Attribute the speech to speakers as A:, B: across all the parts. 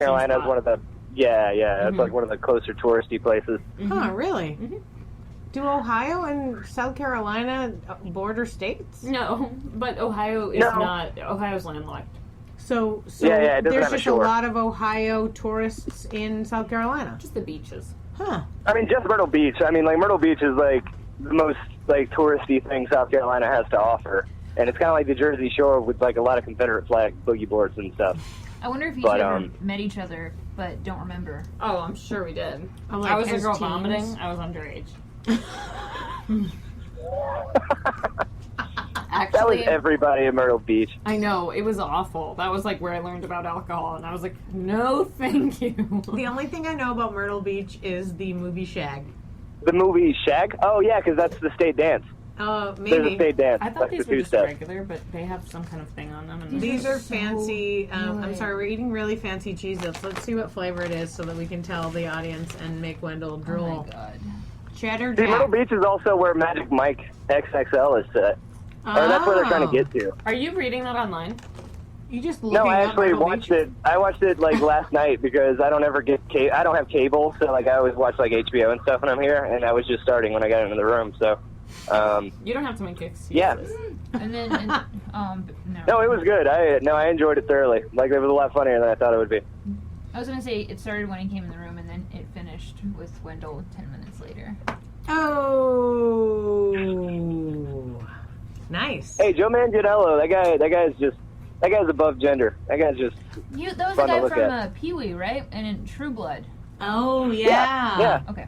A: Carolina is one of the it's like one of the closer touristy places.
B: Huh, really? Do Ohio and South Carolina border states?
C: No, but Ohio is not. Ohio's landlocked.
B: So
A: it doesn't
B: there's
A: have a
B: just
A: shore.
B: a lot of Ohio tourists in South Carolina.
C: Just the beaches.
B: Huh.
A: I mean, just Myrtle Beach. I mean, like, Myrtle Beach is, like, the most, like, touristy thing South Carolina has to offer. And it's kind of like the Jersey Shore with, like, a lot of Confederate flag boogie boards and stuff.
D: I wonder if you two ever met each other, but don't remember.
C: Oh, I'm sure we did.
B: Like
C: I was a girl
B: teens.
C: vomiting. I was underage.
D: Actually,
A: That was everybody in Myrtle Beach.
C: I know, it was awful. That was like where I learned about alcohol, and I was like, no, thank you.
B: The only thing I know about Myrtle Beach is the movie Shag.
A: The movie Shag? Oh, yeah, because that's the state dance.
B: Maybe.
A: There's a state dance.
C: I thought
A: That's
C: these
A: the
C: were just
A: two-step.
C: regular, but they have some kind of thing on them. And
B: These are fancy. I'm
D: good.
B: sorry, we're eating really fancy Cheez-Its. Let's see what flavor it is so that we can tell the audience and make Wendell drool.
D: oh my god.
B: Cheddar
A: See, Myrtle
B: Jack.
A: Beach is also where Magic Mike XXL is set. Or that's where they're trying to get to.
C: Are you reading that online?
B: You just
A: No,
B: looking
A: I
B: up
A: actually
B: Myrtle
A: watched
B: Beach?
A: it. I watched it, like, last night because I don't ever get I don't have cable, so, like, I always watch, like, HBO and stuff when I'm here, and I was just starting when I got into the room, so...
C: You don't have to make excuses.
A: Yeah.
D: And then,
A: No, it was good. I enjoyed it thoroughly. Like, it was a lot funnier than I thought it would be.
D: I was gonna say it started when he came in the room, and then it finished with Wendell 10 minutes later.
B: Oh, nice.
A: Hey, Joe Manganiello, that guy's above gender. That guy's just
D: That was the
A: fun to
D: guy
A: look
D: from
A: at.
D: Pee-wee, right? And in True Blood.
B: Oh, yeah.
A: Yeah.
D: Okay.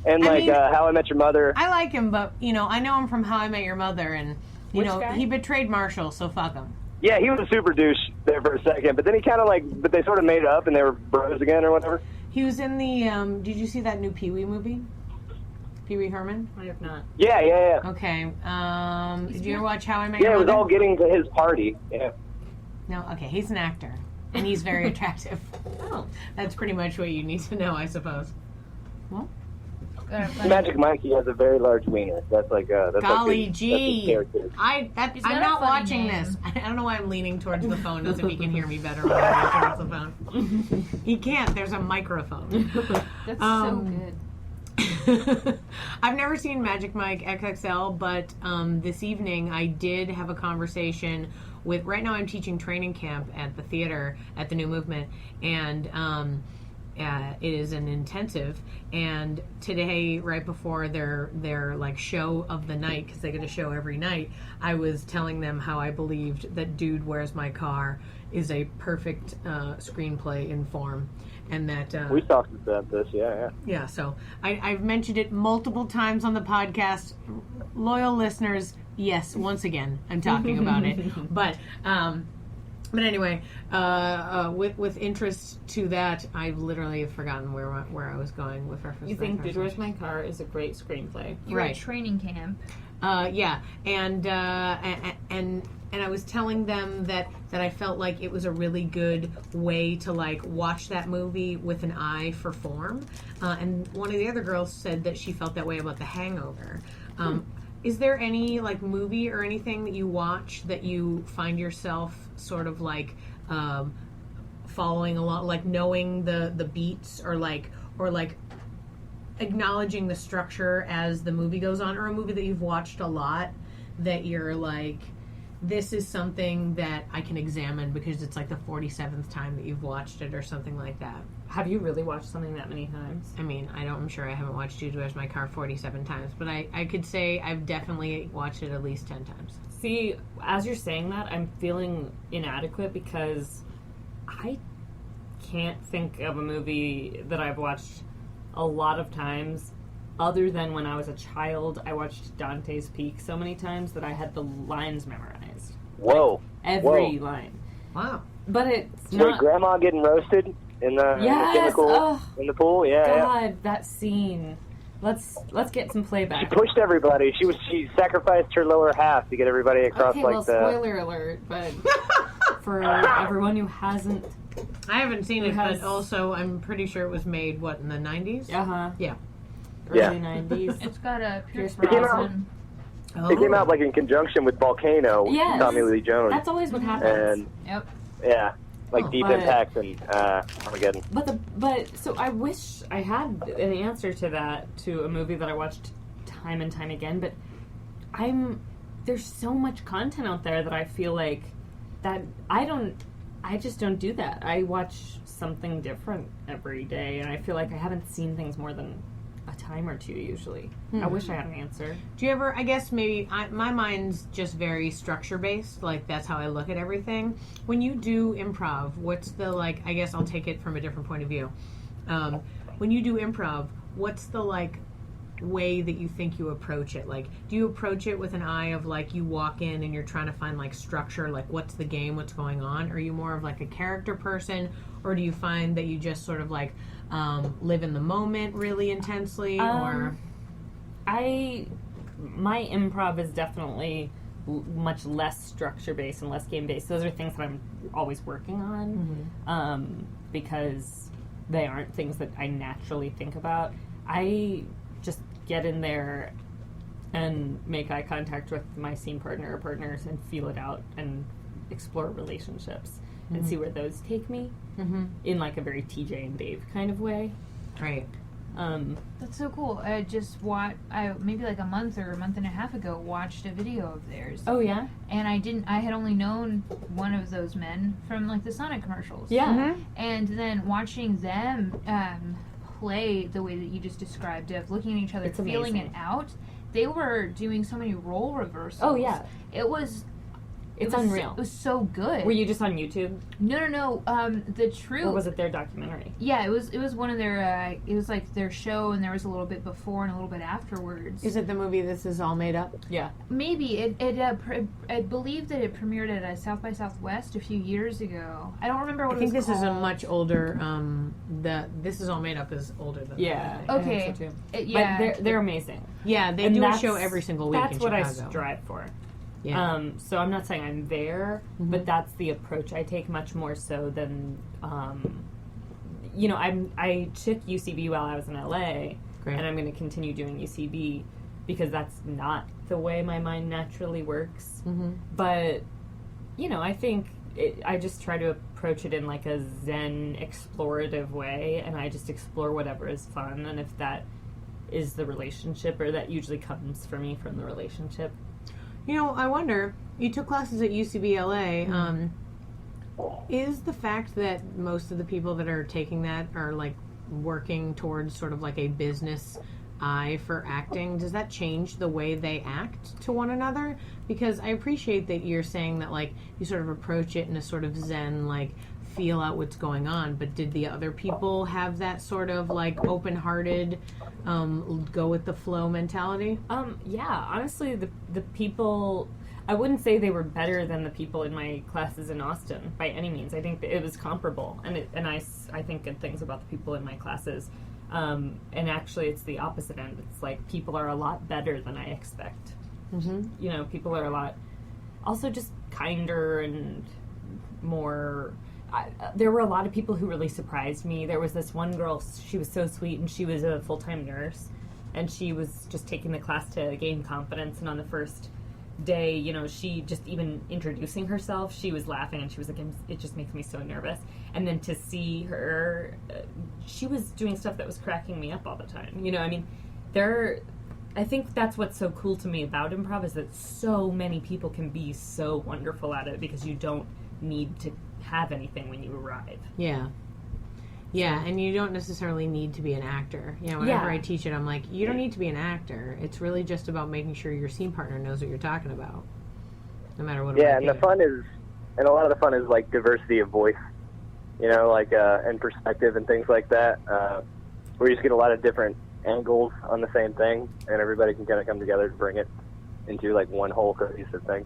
A: And,
B: I
A: like,
B: mean-
A: How I Met Your Mother.
B: I like him, but, I know him from How I Met Your Mother, and,
C: Which guy?
B: he betrayed Marshall, so fuck him.
A: Yeah, he was a super douche there for a second, but then he kind of, like, but they sort of made it up and they were bros again or whatever.
B: He was in the, did you see that new Pee-wee movie? Pee-wee Herman?
C: I have not.
A: Yeah.
B: Okay, did you ever watch How I Met
A: Yeah,
B: Your
A: it was
B: Mother?
A: all getting to his party. Yeah.
B: No, okay, he's an actor, and he's very attractive.
C: Oh.
B: That's pretty much what you need to know, I suppose. Well,
A: Magic Mikey has a very large wiener. That's like that's
B: golly
A: like
B: gee,
A: that's his character.
D: He's
B: I'm
D: got a
B: not
D: funny
B: watching
D: name.
B: this. I don't know why I'm leaning towards the phone as if he can hear me better when I lean towards the phone. He can't. There's a microphone.
D: That's so good.
B: I've never seen Magic Mike XXL, but this evening I did have a conversation with. Right now, I'm teaching training camp at the theater at the New Movement, and it is an intensive. And today, right before their like show of the night, because they get a show every night, I was telling them how I believed that Dude, Where's My Car is a perfect screenplay in form. And that
A: We talked about this, yeah.
B: yeah, so I've mentioned it multiple times on the podcast. Loyal listeners, yes, once again, I'm talking about it. But anyway, with interest to that, I've literally forgotten where I was going with reference.
C: You
B: to that
C: think Dude, Where's
B: conversation.
C: My Car is a great screenplay?
D: You're
B: Right.
D: at training camp.
B: Yeah, and I was telling them that I felt like it was a really good way to like watch that movie with an eye for form. And one of the other girls said that she felt that way about The Hangover. Is there any like movie or anything that you watch that you find yourself sort of like following along, like knowing the beats or like acknowledging the structure as the movie goes on, or a movie that you've watched a lot that you're like, this is something that I can examine because it's like the 47th time that you've watched it or something like that?
C: Have you really watched something that many times?
B: I mean, I'm sure I haven't watched Dude, Where's My Car 47 times, but I could say I've definitely watched it at least 10 times.
C: See, as you're saying that, I'm feeling inadequate because I can't think of a movie that I've watched a lot of times other than when I was a child. I watched Dante's Peak so many times that I had the lines memorized.
A: Whoa.
C: Every line.
B: Wow.
C: But it's
A: Wait,
C: not...
A: Grandma getting roasted in the
C: Yes!
A: chemical
C: Oh,
A: in the pool? Yeah.
C: God, that scene. Let's get some
A: She
C: playback.
A: pushed everybody. She sacrificed her lower half to get everybody across
C: Okay,
A: like
C: well,
A: the.
C: spoiler alert, but for everyone who hasn't...
B: I haven't seen it,
C: has-
B: but also I'm pretty sure it was made, in the 90s?
C: Uh-huh.
B: Yeah.
C: Early
A: Yeah.
C: 90s.
D: It's got a Pierce
C: It came out-
D: Brosnan.
B: Oh.
A: It came out like in conjunction with Volcano with
C: Yes.
A: Tommy Lee Jones.
C: That's always what happens.
A: And
D: Yep.
A: yeah, like Deep Impact and Armageddon.
C: But so I wish I had an answer to that, to a movie that I watched time and time again, but there's so much content out there that I feel like that I just don't do that. I watch something different every day, and I feel like I haven't seen things more than a time or two usually. I wish I had an answer.
B: Do you ever, I guess maybe, my mind's just very structure-based, like that's how I look at everything. When you do improv, what's the, like, I guess I'll take it from a different point of view. When you do improv, what's the, like, way that you think you approach it? Like, do you approach it with an eye of, like, you walk in and you're trying to find, like, structure, like, what's the game, what's going on? Are you more of, like, a character person, or do you find that you just sort of, like, live in the moment really intensely, or?
C: My improv is definitely much less structure-based and less game-based. Those are things that I'm always working on, because they aren't things that I naturally think about. I just get in there and make eye contact with my scene partner or partners and feel it out and explore relationships and see where those take me in like a very TJ and Dave kind of way.
B: Right.
D: That's so cool. I just maybe like a month or a month and a half ago, watched a video of theirs.
C: Oh, yeah?
D: And I had only known one of those men from like the Sonic commercials.
C: Yeah.
D: And then watching them play the way that you just described, of looking at each other,
C: It's
D: feeling
C: amazing.
D: it out. They were doing so many role reversals.
C: Oh, yeah.
D: It's
C: unreal.
D: It was so good.
C: Were you just on YouTube?
D: No. The Truth.
C: Or was it their documentary?
D: Yeah, it was one of their. It was like their show, and there was a little bit before and a little bit afterwards.
B: Is it the movie This Is All Made Up?
C: Yeah.
D: Maybe I believe that it premiered at South by Southwest a few years ago. I don't remember what
B: I think
D: it was
B: this is a
D: called.
B: much older. This Is All Made Up is older than
C: Yeah.
B: that.
D: Okay.
C: I think so too.
D: Yeah.
C: But they're amazing.
B: Yeah, they
C: And
B: do a
C: that's-
B: show every single week
C: That's
B: in
C: what
B: Chicago.
C: I strive for.
B: Yeah.
C: So I'm not saying I'm there, but that's the approach I take, much more so than, I took UCB while I was in LA,
B: Great.
C: and I'm going to continue doing UCB because that's not the way my mind naturally works. But, I think I just try to approach it in like a Zen explorative way, and I just explore whatever is fun, and if that is the relationship, or that usually comes for me from the relationship.
B: I wonder, you took classes at UCB-LA, is the fact that most of the people that are taking that are, like, working towards sort of like a business eye for acting, does that change the way they act to one another? Because I appreciate that you're saying that, like, you sort of approach it in a sort of Zen, like, feel out what's going on, but did the other people have that sort of, like, open-hearted, go with the flow mentality?
C: Yeah, honestly, the people, I wouldn't say they were better than the people in my classes in Austin by any means. I think that it was comparable, and I think good things about the people in my classes. And actually, it's the opposite end. It's like people are a lot better than I expect. People are a lot, also just kinder and more. There were a lot of people who really surprised me. There was this one girl, she was so sweet, and she was a full-time nurse, and she was just taking the class to gain confidence, and on the first day, she just, even introducing herself, she was laughing, and she was like, it just makes me so nervous. And then to see her, she was doing stuff that was cracking me up all the time. I think that's what's so cool to me about improv, is that so many people can be so wonderful at it, because you don't need to have anything when you arrive.
B: Yeah, and you don't necessarily need to be an actor. Whenever I teach it, I'm like, you don't need to be an actor. It's really just about making sure your scene partner knows what you're talking about, no matter what.
A: Yeah, and a lot of the fun is like diversity of voice, and perspective and things like that. Where you just get a lot of different angles on the same thing, and everybody can kind of come together to bring it into like one whole cohesive thing.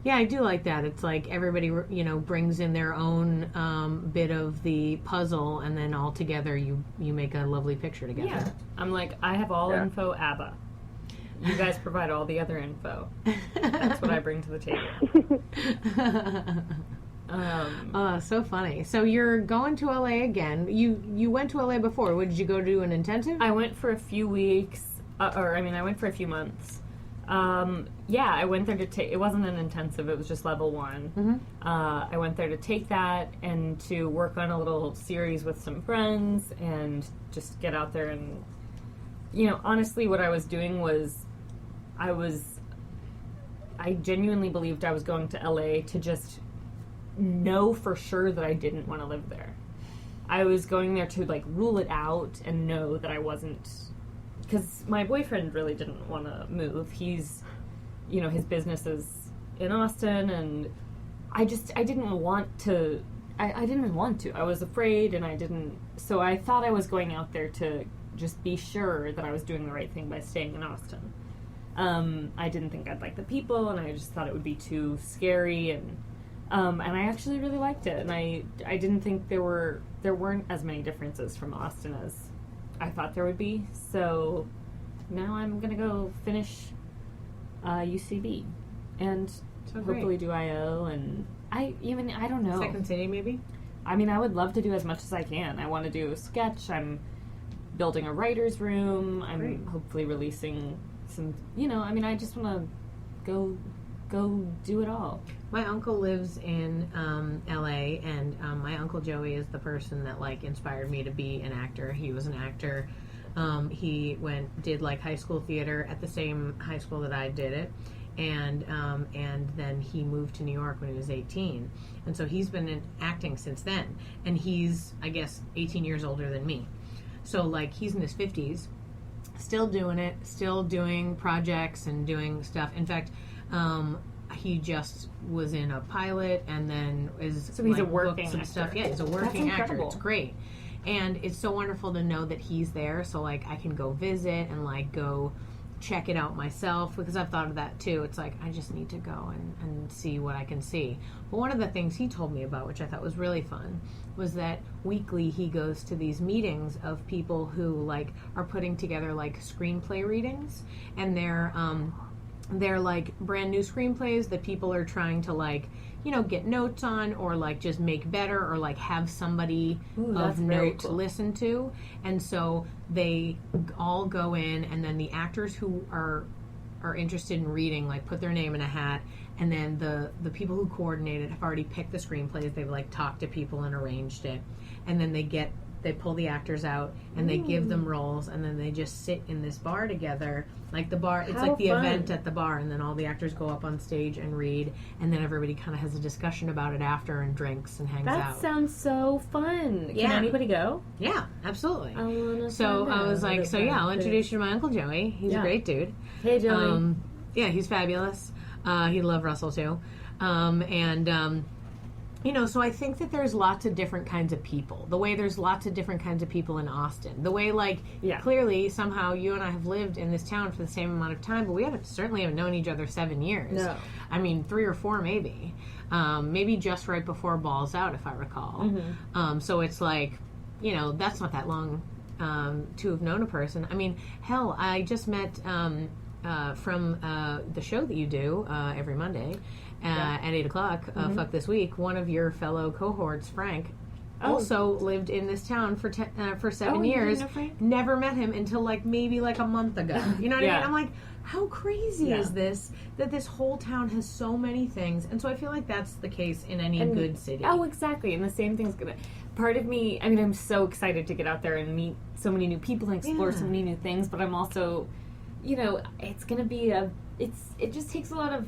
B: Yeah, I do like that. It's like everybody, brings in their own bit of the puzzle, and then all together you make a lovely picture together.
C: Yeah. I'm like, I have all info, ABBA. You guys provide all the other info. That's what I bring to the table.
B: So funny. So you're going to LA again. You went to LA before. Did you go do an intensive?
C: I went for a few weeks, I went for a few months. I went there to take, it wasn't an intensive, it was just level 1.
B: Mm-hmm.
C: I went there to take that and to work on a little series with some friends and just get out there and, honestly what I was doing was, I genuinely believed I was going to LA to just know for sure that I didn't want to live there. I was going there to, like, rule it out and know that I wasn't, because my boyfriend really didn't want to move. He's, his business is in Austin, and I didn't want to, I didn't want to. I was afraid, and so I thought I was going out there to just be sure that I was doing the right thing by staying in Austin. I didn't think I'd like the people, and I just thought it would be too scary, and I actually really liked it, and I didn't think there weren't as many differences from Austin as I thought there would be. So now I'm gonna go finish UCB and hopefully do IO, and I don't know.
B: Second City, maybe?
C: I mean, I would love to do as much as I can. I want to do a sketch. I'm building a writer's room. I'm hopefully releasing some, I just want to go do it all.
B: My uncle lives in LA, and my Uncle Joey is the person that, like, inspired me to be an actor. He was an actor. He did like high school theater at the same high school that I did it, and then he moved to New York when he was 18, and so he's been in acting since then, and he's, I guess, 18 years older than me. So, like, he's in his 50s, still doing it, still doing projects and doing stuff. In fact, he just was in a pilot, and then is
C: so he's
B: like,
C: a working
B: some
C: actor.
B: stuff. Yeah, he's a working actor. It's great, and it's so wonderful to know that he's there. So, like, I can go visit and, like, go check it out myself, because I've thought of that too. It's like, I just need to go and see what I can see. But one of the things he told me about, which I thought was really fun, was that weekly he goes to these meetings of people who, like, are putting together, like, screenplay readings, and they're like brand new screenplays that people are trying to, like, get notes on, or, like, just make better, or, like, have somebody of note to listen to. And so they all go in, and then the actors who are interested in reading, like, put their name in a hat, and then the people who coordinated have already picked the screenplays. They've, like, talked to people and arranged it, and then they pull the actors out, and they give them roles, and then they just sit in this bar together. Like, the bar, it's like the event at the bar, and then all the actors go up on stage and read, and then everybody kind of has a discussion about it after, and drinks and hangs out.
C: That sounds so fun.
B: Yeah.
C: Can anybody go?
B: Yeah, absolutely.
C: I wanna
B: So
C: find
B: I was
C: out
B: like,
C: about
B: I'll
C: this.
B: introduce you to my Uncle Joey. He's a great dude.
C: Hey, Joey.
B: Yeah, he's fabulous. He'd love Russell too. So I think that there's lots of different kinds of people. The way there's lots of different kinds of people in Austin. The way, like, clearly, somehow, you and I have lived in this town for the same amount of time, but we certainly haven't known each other 7 years.
C: No.
B: I mean, 3 or 4 maybe. Maybe just right before Balls Out, if I recall.
C: Mm-hmm.
B: So it's like, that's not that long to have known a person. I mean, hell, I just met from the show that you do every Monday at 8 o'clock, Fuck This Week, one of your fellow cohorts, Frank, also lived in this town for 7 years. Never met him until, like, maybe, like, a month ago. You know what I mean? I'm like, how crazy is this, that this whole town has so many things? And so I feel like that's the case in any good city.
C: Oh, exactly. And the same thing's going to... Part of me, I mean, I'm so excited to get out there and meet so many new people and explore so many new things, but I'm also... it's going to be it just takes a lot of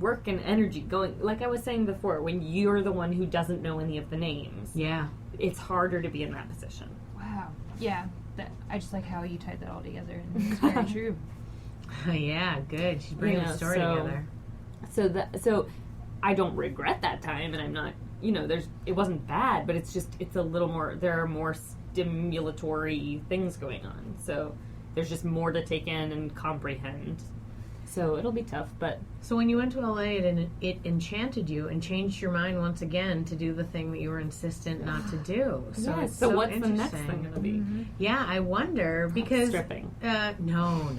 C: work and energy going, like I was saying before, when you're the one who doesn't know any of the names.
B: Yeah.
C: It's harder to be in that position.
D: Wow. Yeah. I just like how you tied that all together, and it's very true.
B: Yeah, good. She's bringing the story together.
C: So I don't regret that time, and I'm not, it wasn't bad, but it's a little more, there are more stimulatory things going on. So there's just more to take in and comprehend. So it'll be tough, but... So
B: when you went to LA, it enchanted you and changed your mind once again to do the thing that you were insistent not to do. So
C: yeah, so what's the next thing going to be?
B: Mm-hmm. Yeah, I wonder, because...
C: Stripping.
B: No.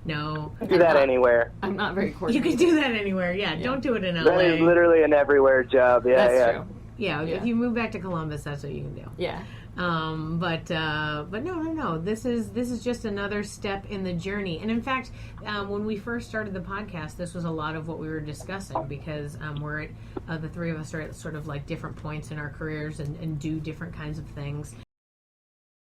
A: Do that anywhere.
C: I'm not very coordinated.
B: You can do that anywhere, yeah. Don't do it in LA.
A: That is literally an everywhere job, yeah.
C: That's true.
B: Yeah,
C: Yeah.
B: if you move back to Columbus, that's what you can do.
C: Yeah.
B: But no. This is just another step in the journey. And in fact, when we first started the podcast, this was a lot of what we were discussing because we're at the three of us are at sort of like different points in our careers and do different kinds of things.